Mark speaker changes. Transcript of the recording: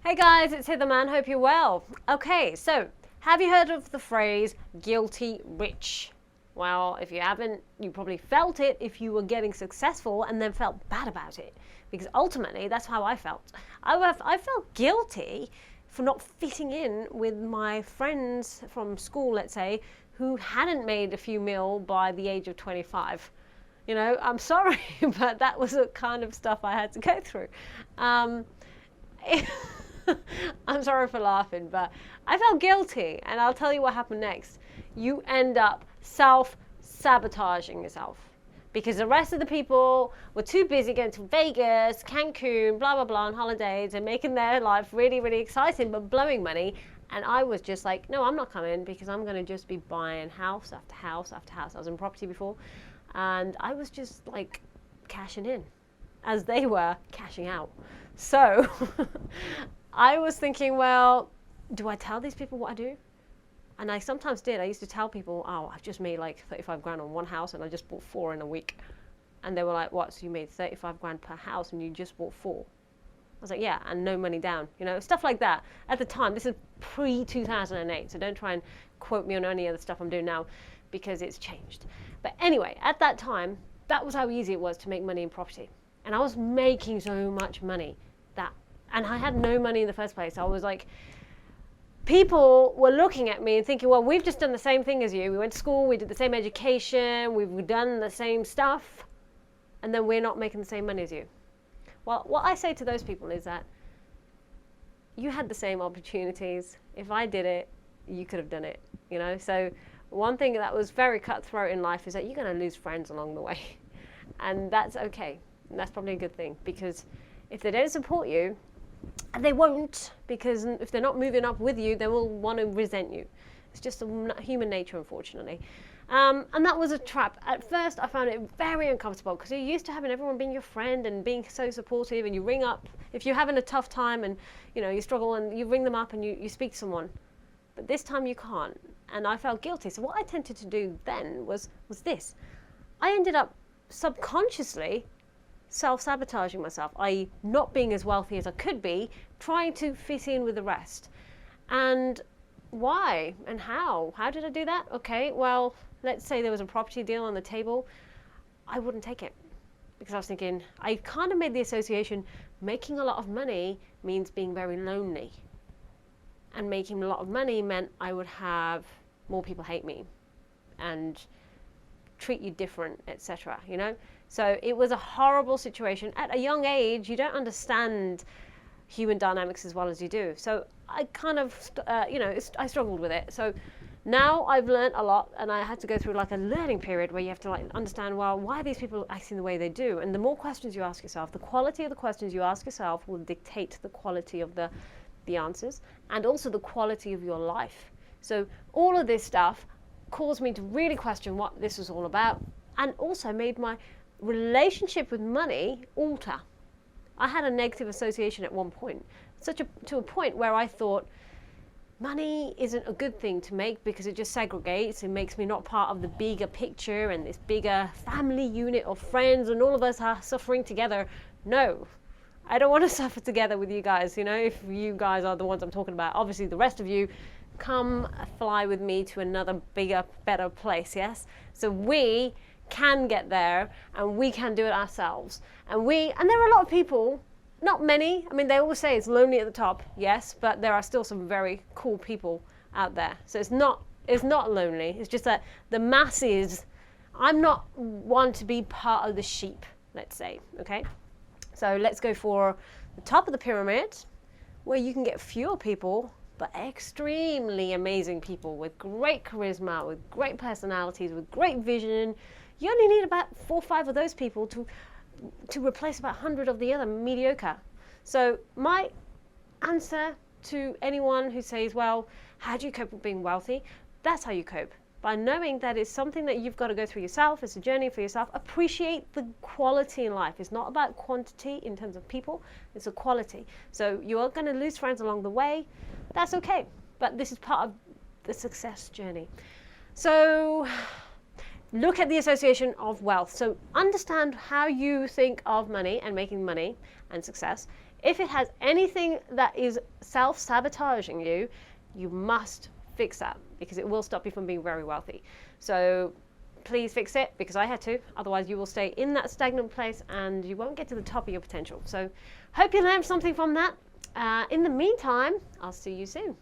Speaker 1: Hey guys, it's Hither Mann. Hope you're well. Okay, so have you heard of the phrase guilty rich? Well, if you haven't, you probably felt it if you were getting successful and then felt bad about it. Because ultimately, that's how I felt. I felt guilty for not fitting in with my friends from school, let's say, who hadn't made a few mil by the age of 25. You know, I'm sorry, but that was the kind of stuff I had to go through. I'm sorry for laughing, but I felt guilty, and I'll tell you what happened next. You end up self-sabotaging yourself because the rest of the people were too busy going to Vegas, Cancun, blah, blah, blah on holidays and making their life really, really exciting, but blowing money. And I was just like, no, I'm not coming because I'm going to just be buying house after house after house. I was in property before, and I was just like cashing in as they were cashing out. So I was thinking, well, do I tell these people what I do? And I sometimes did. I used to tell people, oh, I've just made like 35 grand on one house and I just bought 4 in a week. And they were like, what? So you made 35 grand per house and you just bought 4? I was like, yeah, and no money down, you know, stuff like that. At the time, this is pre-2008, so don't try and quote me on any of the stuff I'm doing now because it's changed. But anyway, at that time, that was how easy it was to make money in property. And I was making so much money and I had no money in the first place. I was like, people were looking at me and thinking, well, we've just done the same thing as you. We went to school, we did the same education, we've done the same stuff, and then we're not making the same money as you. Well, what I say to those people is that you had the same opportunities. If I did it, you could have done it, you know? So one thing that was very cutthroat in life is that you're going to lose friends along the way. And that's okay. And that's probably a good thing, because if they don't support you, and they won't, because if they're not moving up with you, they will want to resent you. It's just human nature, unfortunately. And that was a trap. At first, I found it very uncomfortable because you're used to having everyone being your friend and being so supportive, and you ring up if you're having a tough time and you know you struggle, and you ring them up and you speak to someone. But this time you can't, and I felt guilty. So what I tended to do then was this. I ended up subconsciously self-sabotaging myself, i.e. not being as wealthy as I could be, trying to fit in with the rest. And why and how? How did I do that? Okay, well, let's say there was a property deal on the table. I wouldn't take it because I was thinking, I kind of made the association, making a lot of money means being very lonely. And making a lot of money meant I would have more people hate me and treat you different, etc., you know? So it was a horrible situation. At a young age, you don't understand human dynamics as well as you do. So I kind of, I struggled with it. So now I've learned a lot, and I had to go through like a learning period where you have to like understand, well, why are these people acting the way they do? And the more questions you ask yourself, the quality of the questions you ask yourself will dictate the quality of the answers, and also the quality of your life. So all of this stuff caused me to really question what this was all about, and also made my relationship with money alter. I had a negative association at one point, to a point where I thought money isn't a good thing to make because it just segregates. It makes me not part of the bigger picture and this bigger family unit of friends, and all of us are suffering together. No, I don't want to suffer together with you guys. You know, if you guys are the ones I'm talking about, obviously the rest of you, come fly with me to another bigger, better place, yes? So we can get there, and we can do it ourselves. And there are a lot of people, not many, I mean, they always say it's lonely at the top, yes, but there are still some very cool people out there. So it's not lonely, it's just that the masses, I'm not one to be part of the sheep, let's say, okay? So let's go for the top of the pyramid, where you can get fewer people, but extremely amazing people with great charisma, with great personalities, with great vision. You only need about 4 or 5 of those people to replace about 100 of the other mediocre. So my answer to anyone who says, well, how do you cope with being wealthy? That's how you cope. By knowing that it's something that you've got to go through yourself, it's a journey for yourself. Appreciate the quality in life. It's not about quantity in terms of people, it's a quality. So you are going to lose friends along the way. That's okay, but this is part of the success journey. So look at the association of wealth. So understand how you think of money and making money and success If it has anything that is self-sabotaging you, you must fix that, because it will stop you from being very wealthy. So please fix it, because I had to. Otherwise you will stay in that stagnant place and you won't get to the top of your potential. So hope you learned something from that. In the meantime, I'll see you soon.